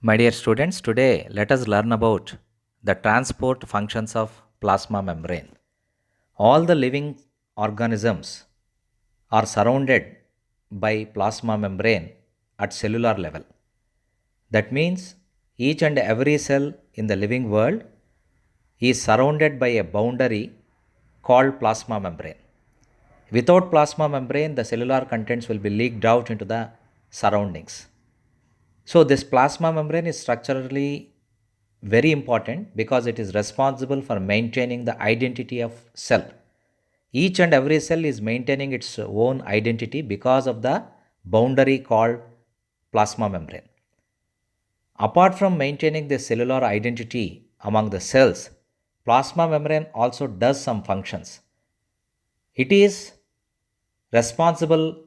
My dear students, today let us learn about the transport functions of plasma membrane. All the living organisms are surrounded by plasma membrane at cellular level. That means each and every cell in the living world is surrounded by a boundary called plasma membrane. Without plasma membrane, the cellular contents will be leaked out into the surroundings. So, this plasma membrane is structurally very important because it is responsible for maintaining the identity of cell. Each and every cell is maintaining its own identity because of the boundary called plasma membrane. Apart from maintaining the cellular identity among the cells, plasma membrane also does some functions. It is responsible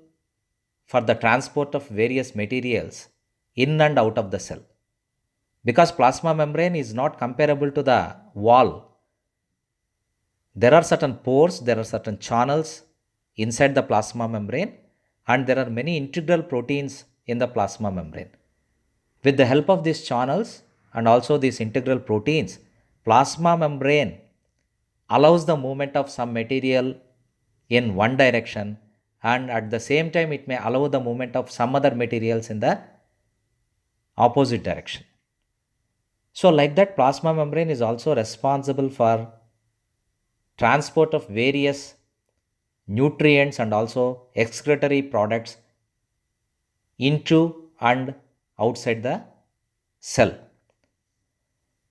for the transport of various materials in and out of the cell. Because plasma membrane is not comparable to the wall, there are certain pores, there are certain channels inside the plasma membrane, and there are many integral proteins in the plasma membrane. With the help of these channels and also these integral proteins, plasma membrane allows the movement of some material in one direction, and at the same time it may allow the movement of some other materials in the opposite direction. So, like that, plasma membrane is also responsible for transport of various nutrients and also excretory products into and outside the cell.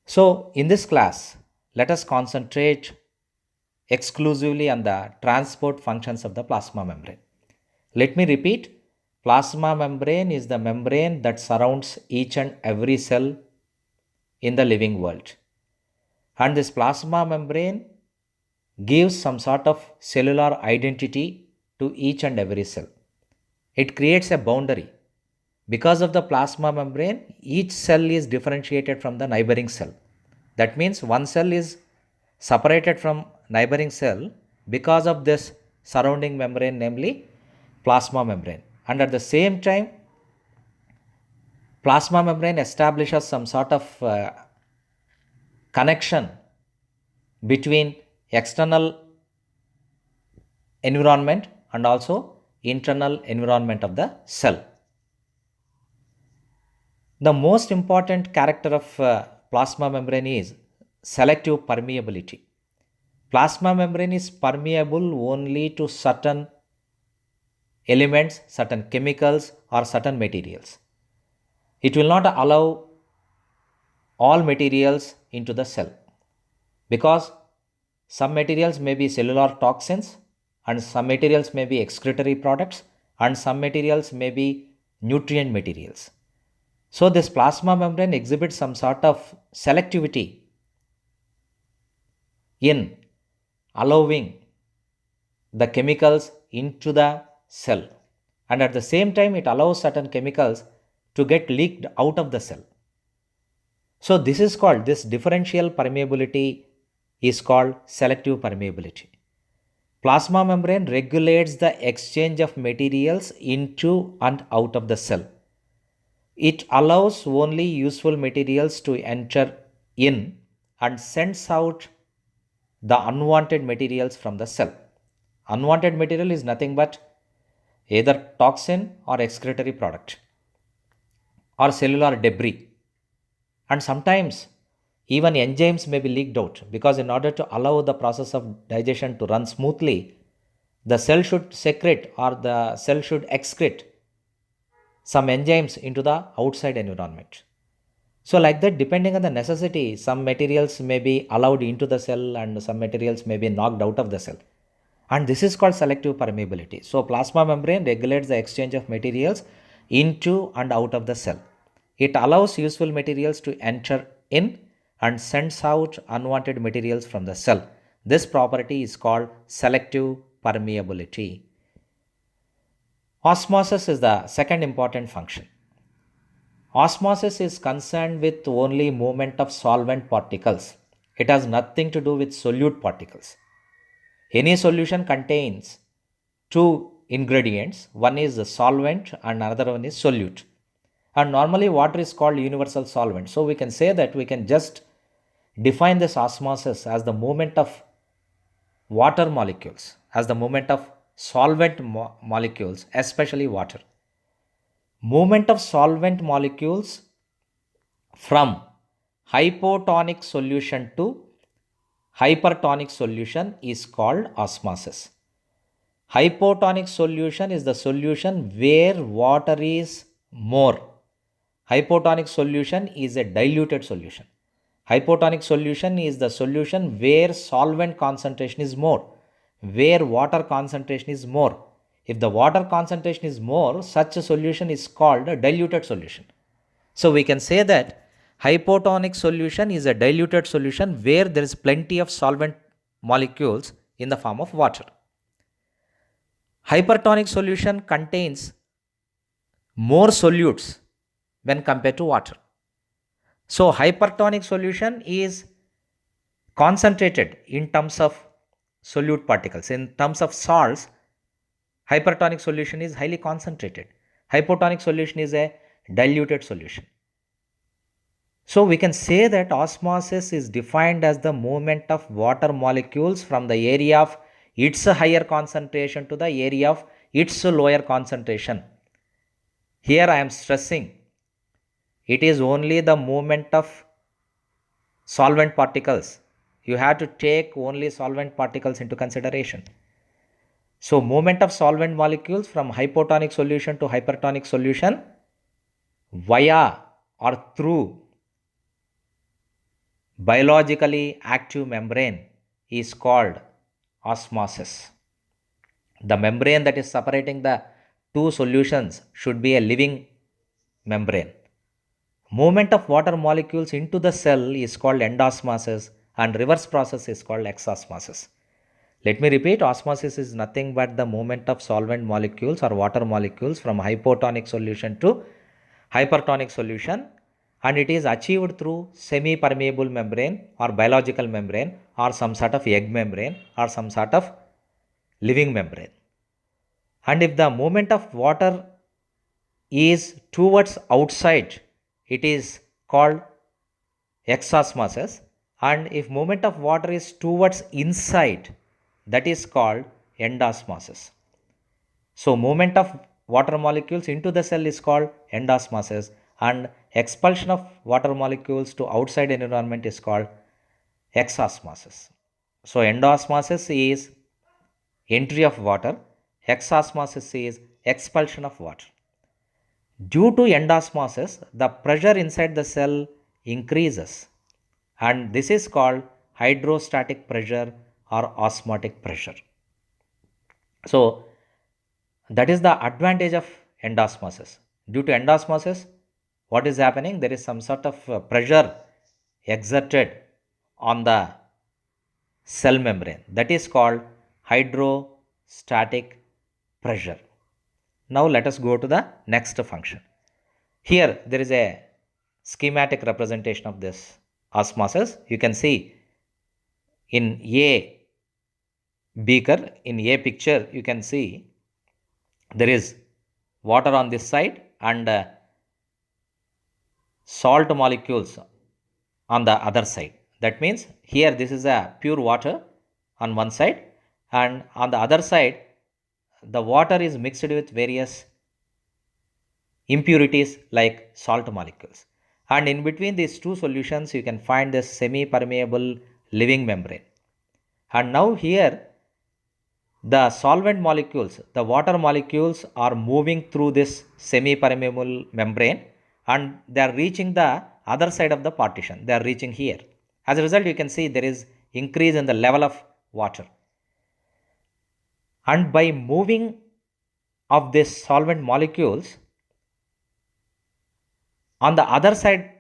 So, in this class, let us concentrate exclusively on the transport functions of the plasma membrane. Let me repeat, plasma membrane is the membrane that surrounds each and every cell in the living world. And this plasma membrane gives some sort of cellular identity to each and every cell. It creates a boundary. Because of the plasma membrane, each cell is differentiated from the neighboring cell. That means one cell is separated from neighboring cell because of this surrounding membrane, namely plasma membrane. And at the same time, plasma membrane establishes some sort of connection between external environment and also internal environment of the cell. The most important character of plasma membrane is selective permeability. Plasma membrane is permeable only to certain elements, certain chemicals, or certain materials. It will not allow all materials into the cell because some materials may be cellular toxins, and some materials may be excretory products, and some materials may be nutrient materials. So, this plasma membrane exhibits some sort of selectivity in allowing the chemicals into the cell, and at the same time, it allows certain chemicals to get leaked out of the cell. So, this differential permeability is called selective permeability. Plasma membrane regulates the exchange of materials into and out of the cell. It allows only useful materials to enter in and sends out the unwanted materials from the cell. Unwanted material is nothing but either toxin or excretory product or cellular debris. And sometimes even enzymes may be leaked out because, in order to allow the process of digestion to run smoothly, the cell should secrete or the cell should excrete some enzymes into the outside environment. So, like that, depending on the necessity, some materials may be allowed into the cell and some materials may be knocked out of the cell. And this is called selective permeability. So, plasma membrane regulates the exchange of materials into and out of the cell. It allows useful materials to enter in and sends out unwanted materials from the cell. This property is called selective permeability. Osmosis is the second important function. Osmosis is concerned with only movement of solvent particles. It has nothing to do with solute particles. Any solution contains two ingredients. One is the solvent and another one is solute. and normally water is called universal solvent. So we can say that we can just define this osmosis as the movement of water molecules, as the movement of solvent molecules, especially water. Movement of solvent molecules from hypotonic solution to hypertonic solution is called osmosis. Hypotonic solution is the solution where water is more. Hypotonic solution is a diluted solution. Hypotonic solution is the solution where solvent concentration is more, where water concentration is more. If the water concentration is more, such a solution is called a diluted solution. So we can say that hypotonic solution is a diluted solution where there is plenty of solvent molecules in the form of water. Hypertonic solution contains more solutes when compared to water. So hypertonic solution is concentrated in terms of solute particles. In terms of salts, hypertonic solution is highly concentrated. Hypotonic solution is a diluted solution. So we can say that osmosis is defined as the movement of water molecules from the area of its higher concentration to the area of its lower concentration. Here I am stressing it is only the movement of solvent particles. You have to take only solvent particles into consideration. So movement of solvent molecules from hypotonic solution to hypertonic solution via or through biologically active membrane is called osmosis. The membrane that is separating the two solutions should be a living membrane. Movement of water molecules into the cell is called endosmosis and reverse process is called exosmosis. Let me repeat, osmosis is nothing but the movement of solvent molecules or water molecules from hypotonic solution to hypertonic solution, and it is achieved through semi-permeable membrane or biological membrane or some sort of egg membrane or some sort of living membrane. And if the movement of water is towards outside, it is called exosmosis, and if movement of water is towards inside, that is called endosmosis. So movement of water molecules into the cell is called endosmosis and expulsion of water molecules to outside environment is called exosmosis. So endosmosis is entry of water, exosmosis is expulsion of water. Due to endosmosis, the pressure inside the cell increases and this is called hydrostatic pressure or osmotic pressure. So that is the advantage of endosmosis. Due to endosmosis, what is happening? There is some sort of pressure exerted on the cell membrane. That is called hydrostatic pressure. Now let us go to the next function. Here there is a schematic representation of this osmosis. You can see in A beaker, in A picture, you can see there is water on this side and salt molecules on the other side. That means here this is a pure water on one side and on the other side the water is mixed with various impurities like salt molecules. And in between these two solutions you can find this semi-permeable living membrane. And now here the solvent molecules, the water molecules are moving through this semi-permeable membrane and they are reaching the other side of the partition. They are reaching here. As a result, you can see there is increase in the level of water. And by moving of these solvent molecules, on the other side,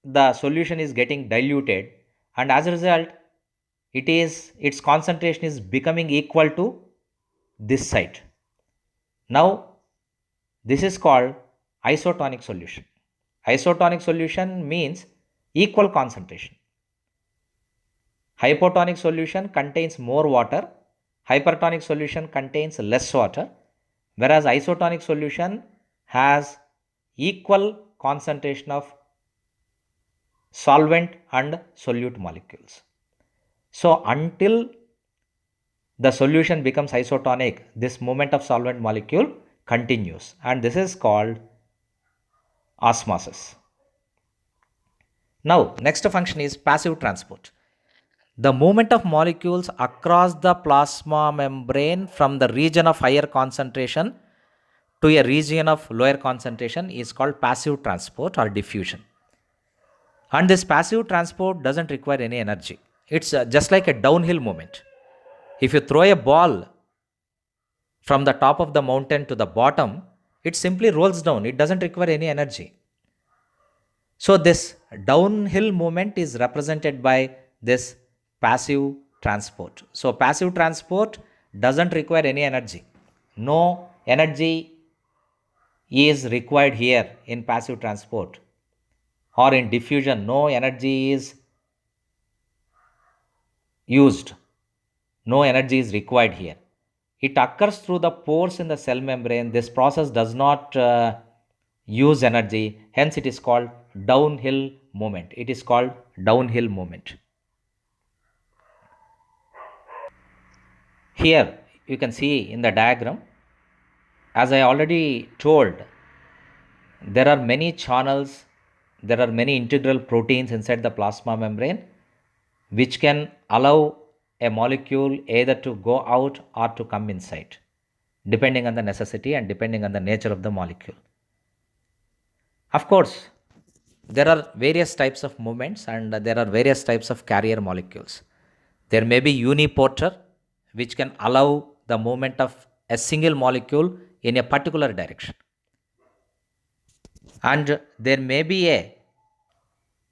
the solution is getting diluted and as a result, its concentration is becoming equal to this side. Now, this is called isotonic solution. Isotonic solution means equal concentration. Hypotonic solution contains more water, hypertonic solution contains less water, whereas isotonic solution has equal concentration of solvent and solute molecules. So until the solution becomes isotonic, this movement of solvent molecule continues, and this is called osmosis. Now, next function is passive transport. The movement of molecules across the plasma membrane from the region of higher concentration to a region of lower concentration is called passive transport or diffusion. And this passive transport doesn't require any energy. It's just like a downhill movement. If you throw a ball from the top of the mountain to the bottom, it simply rolls down. It doesn't require any energy. So this downhill movement is represented by this passive transport. So passive transport doesn't require any energy. No energy is required here in passive transport, or in diffusion no energy is used. No energy is required here. It occurs through the pores in the cell membrane. This process does not use energy, hence it is called downhill movement. It is called downhill movement. Here you can see in the diagram, as I already told, there are many channels, there are many integral proteins inside the plasma membrane which can allow a molecule either to go out or to come inside, depending on the necessity and depending on the nature of the molecule. Of course, there are various types of movements and there are various types of carrier molecules. There may be uniporter, which can allow the movement of a single molecule in a particular direction. And there may be a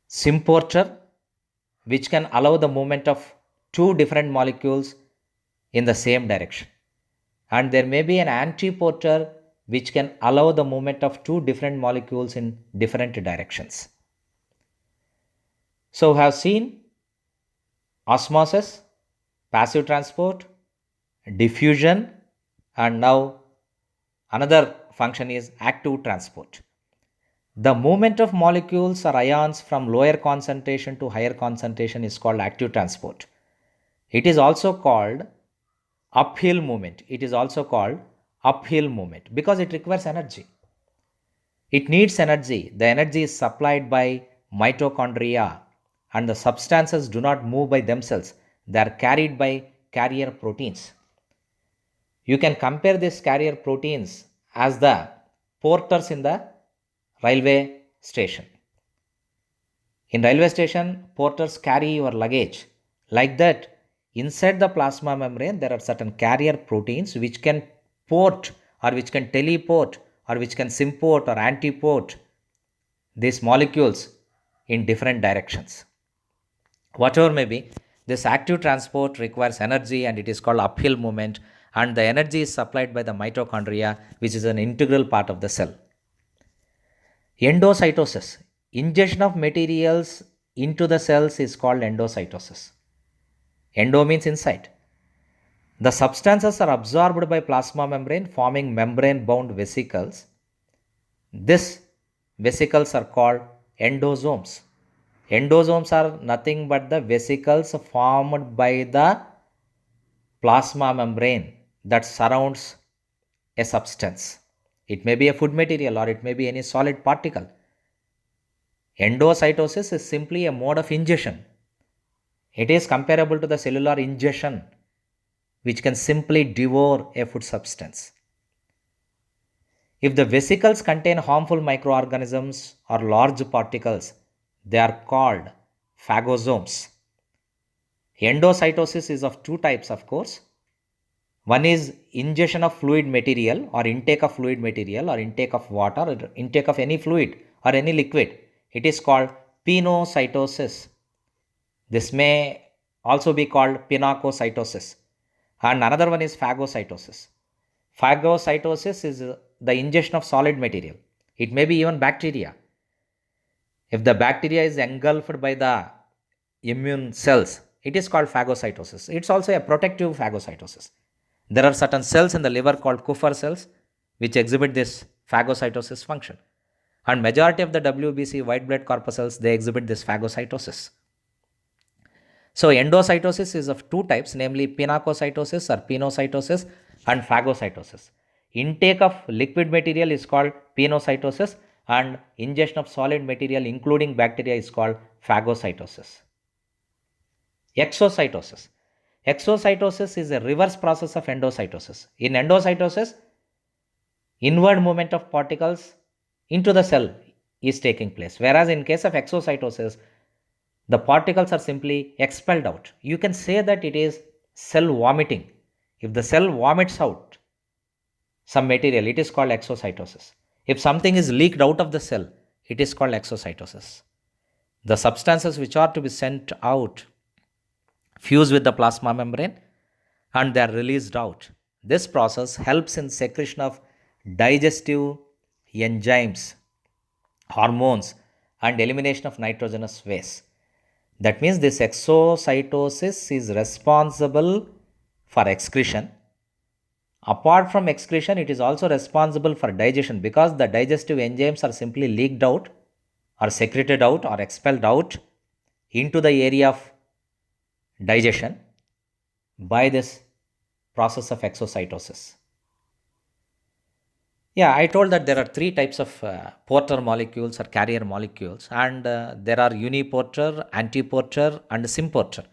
symporter, which can allow the movement of two different molecules in the same direction. And there may be an antiporter, which can allow the movement of two different molecules in different directions. So we have seen osmosis, passive transport, diffusion, and now another function is active transport. The movement of molecules or ions from lower concentration to higher concentration is called active transport. It is also called uphill movement. It is also called uphill movement because it requires energy. It needs energy. The energy is supplied by mitochondria, and the substances do not move by themselves. They are carried by carrier proteins. You can compare these carrier proteins as the porters in the railway station. In railway station, porters carry your luggage. Like that, inside the plasma membrane, there are certain carrier proteins which can port or which can teleport or which can symport or antiport these molecules in different directions. Whatever may be, this active transport requires energy and it is called uphill movement, and the energy is supplied by the mitochondria, which is an integral part of the cell. Endocytosis. Ingestion of materials into the cells is called endocytosis. Endo means inside. The substances are absorbed by plasma membrane, forming membrane bound vesicles. These vesicles are called endosomes. Endosomes are nothing but the vesicles formed by the plasma membrane that surrounds a substance. It may be a food material or it may be any solid particle. Endocytosis is simply a mode of ingestion. It is comparable to the cellular ingestion, which can simply devour a food substance. If the vesicles contain harmful microorganisms or large particles, they are called phagosomes. Endocytosis is of two types, of course. One is ingestion of fluid material or intake of fluid material or intake of water or intake of any fluid or any liquid. It is called pinocytosis. This may also be called pinacocytosis. And another one is phagocytosis. Phagocytosis is the ingestion of solid material. It may be even bacteria. If the bacteria is engulfed by the immune cells, it is called phagocytosis. It's also a protective phagocytosis. There are certain cells in the liver called Kupffer cells which exhibit this phagocytosis function. And majority of the WBC white blood corpuscles, they exhibit this phagocytosis. So endocytosis is of two types, namely pinacocytosis or pinocytosis and phagocytosis. Intake of liquid material is called pinocytosis and ingestion of solid material including bacteria is called phagocytosis. Exocytosis. Exocytosis is a reverse process of endocytosis. In endocytosis, inward movement of particles into the cell is taking place, whereas in case of exocytosis, the particles are simply expelled out. You can say that it is cell vomiting. If the cell vomits out some material, it is called exocytosis. If something is leaked out of the cell, it is called exocytosis. The substances which are to be sent out fuse with the plasma membrane and they are released out. This process helps in secretion of digestive enzymes, hormones, and elimination of nitrogenous waste. That means this exocytosis is responsible for excretion. Apart from excretion, it is also responsible for digestion because the digestive enzymes are simply leaked out or secreted out or expelled out into the area of digestion by this process of exocytosis. Yeah, I told that there are three types of porter molecules or carrier molecules, and there are uniporter, antiporter, and symporter.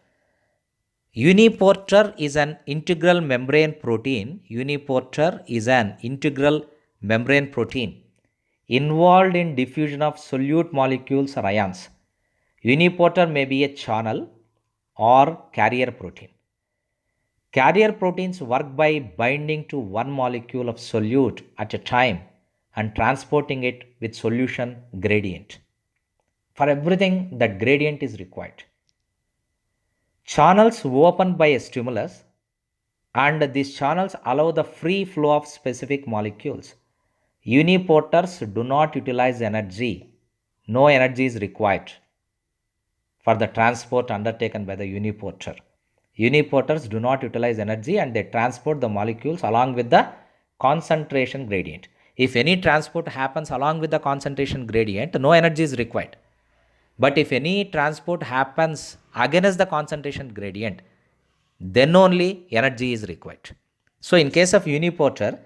Uniporter is an integral membrane protein. Uniporter is an integral membrane protein involved in diffusion of solute molecules or ions. Uniporter may be a channel or carrier protein. Carrier proteins work by binding to one molecule of solute at a time and transporting it with solution gradient. For everything, that gradient is required. Channels open by a stimulus, and these channels allow the free flow of specific molecules. Uniporters do not utilize energy. No energy is required for the transport undertaken by the uniporter. Uniporters do not utilize energy and they transport the molecules along with the concentration gradient. If any transport happens along with the concentration gradient, no energy is required. But if any transport happens against the concentration gradient, then only energy is required. So in case of uniporter,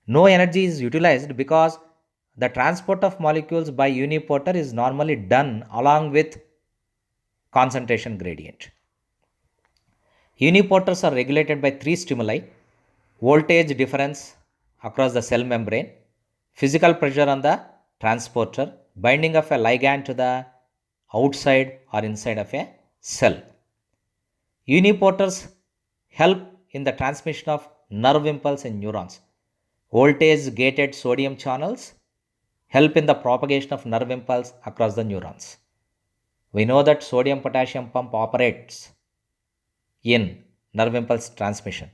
no energy is utilized because the transport of molecules by uniporter is normally done along with concentration gradient. Uniporters are regulated by three stimuli: voltage difference across the cell membrane, physical pressure on the transporter, binding of a ligand to the outside or inside of a cell. Uniporters help in the transmission of nerve impulse in neurons. Voltage gated sodium channels help in the propagation of nerve impulse across the neurons. We know that sodium potassium pump operates in nerve impulse transmission.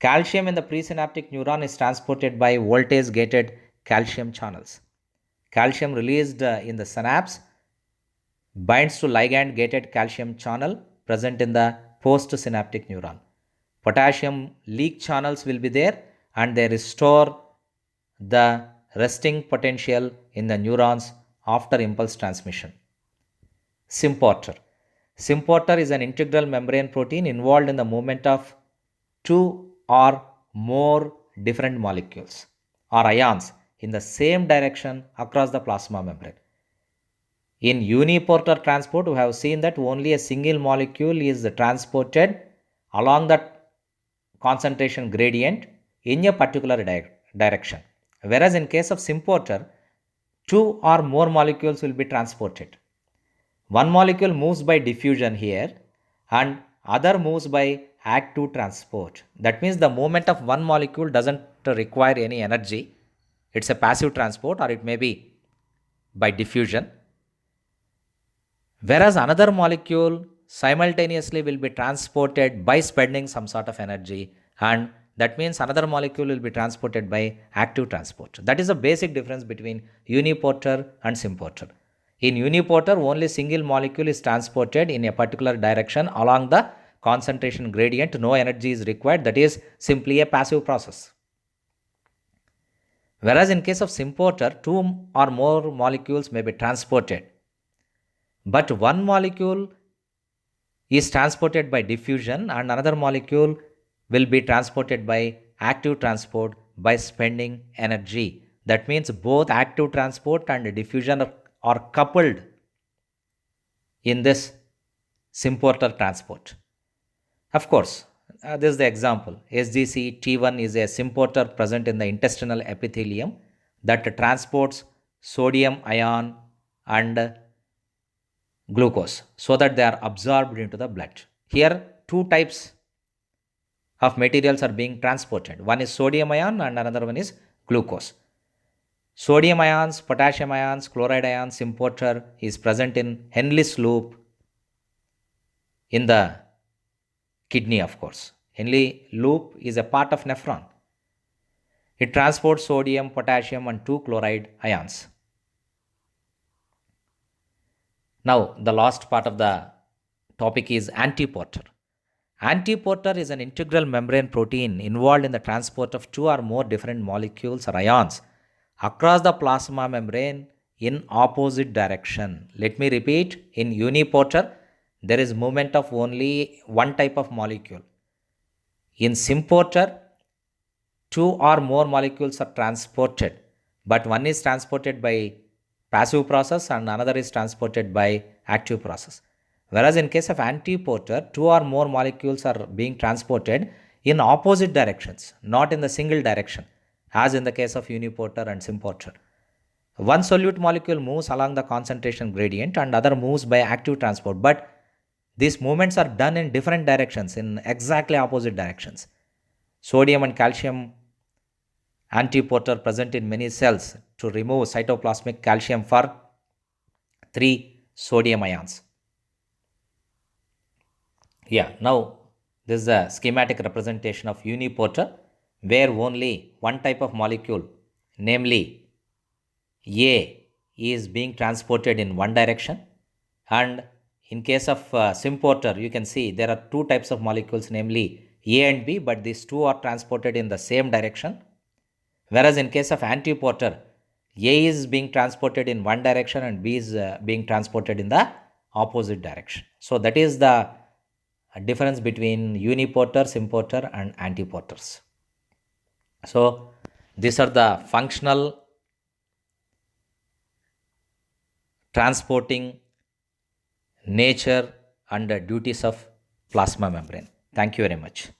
Calcium in the presynaptic neuron is transported by voltage gated calcium channels. Calcium released in the synapse binds to ligand gated calcium channel present in the postsynaptic neuron. Potassium leak channels will be there and they restore the resting potential in the neurons after impulse transmission. Symporter. Symporter is an integral membrane protein involved in the movement of two or more different molecules or ions in the same direction across the plasma membrane. In uniporter transport, we have seen that only a single molecule is transported along the concentration gradient in a particular direction. Whereas in case of symporter, two or more molecules will be transported. One molecule moves by diffusion here and other moves by active transport. That means the movement of one molecule doesn't require any energy. It's a passive transport or it may be by diffusion. Whereas another molecule simultaneously will be transported by spending some sort of energy, and that means another molecule will be transported by active transport. That is the basic difference between uniporter and symporter. In uniporter, only single molecule is transported in a particular direction along the concentration gradient. No energy is required. That is simply a passive process. Whereas in case of symporter, two or more molecules may be transported, but one molecule is transported by diffusion and another molecule will be transported by active transport by spending energy. That means both active transport and diffusion are coupled in this symporter transport. Of course, this is the example. SGC T1 is a symporter present in the intestinal epithelium that transports sodium ion and glucose so that they are absorbed into the blood. Here, two types of materials are being transported. One is sodium ion and another one is glucose. Sodium ions, potassium ions, chloride ions importer is present in Henle's loop in the kidney, of course. Henle loop is a part of nephron. It transports sodium, potassium, and two chloride ions. Now, the last part of the topic is antiporter. Antiporter is an integral membrane protein involved in the transport of two or more different molecules or ions across the plasma membrane in opposite direction. Let me repeat, in uniporter, there is movement of only one type of molecule. In symporter, two or more molecules are transported, but one is transported by passive process and another is transported by active process. Whereas in case of antiporter, two or more molecules are being transported in opposite directions, not in the single direction, as in the case of uniporter and symporter. One solute molecule moves along the concentration gradient and other moves by active transport, but these movements are done in different directions, in exactly opposite directions. Sodium and calcium antiporter present in many cells to remove cytoplasmic calcium for 3 sodium ions. Yeah, now this is a schematic representation of uniporter where only one type of molecule, namely A, is being transported in one direction, and in case of symporter, you can see there are two types of molecules, namely A and B, but these two are transported in the same direction. Whereas in case of antiporter, A is being transported in one direction and B is being transported in the opposite direction. So that is the difference between uniporter, symporter, and antiporters. So these are the functional, transporting, nature, and duties of plasma membrane. Thank you very much.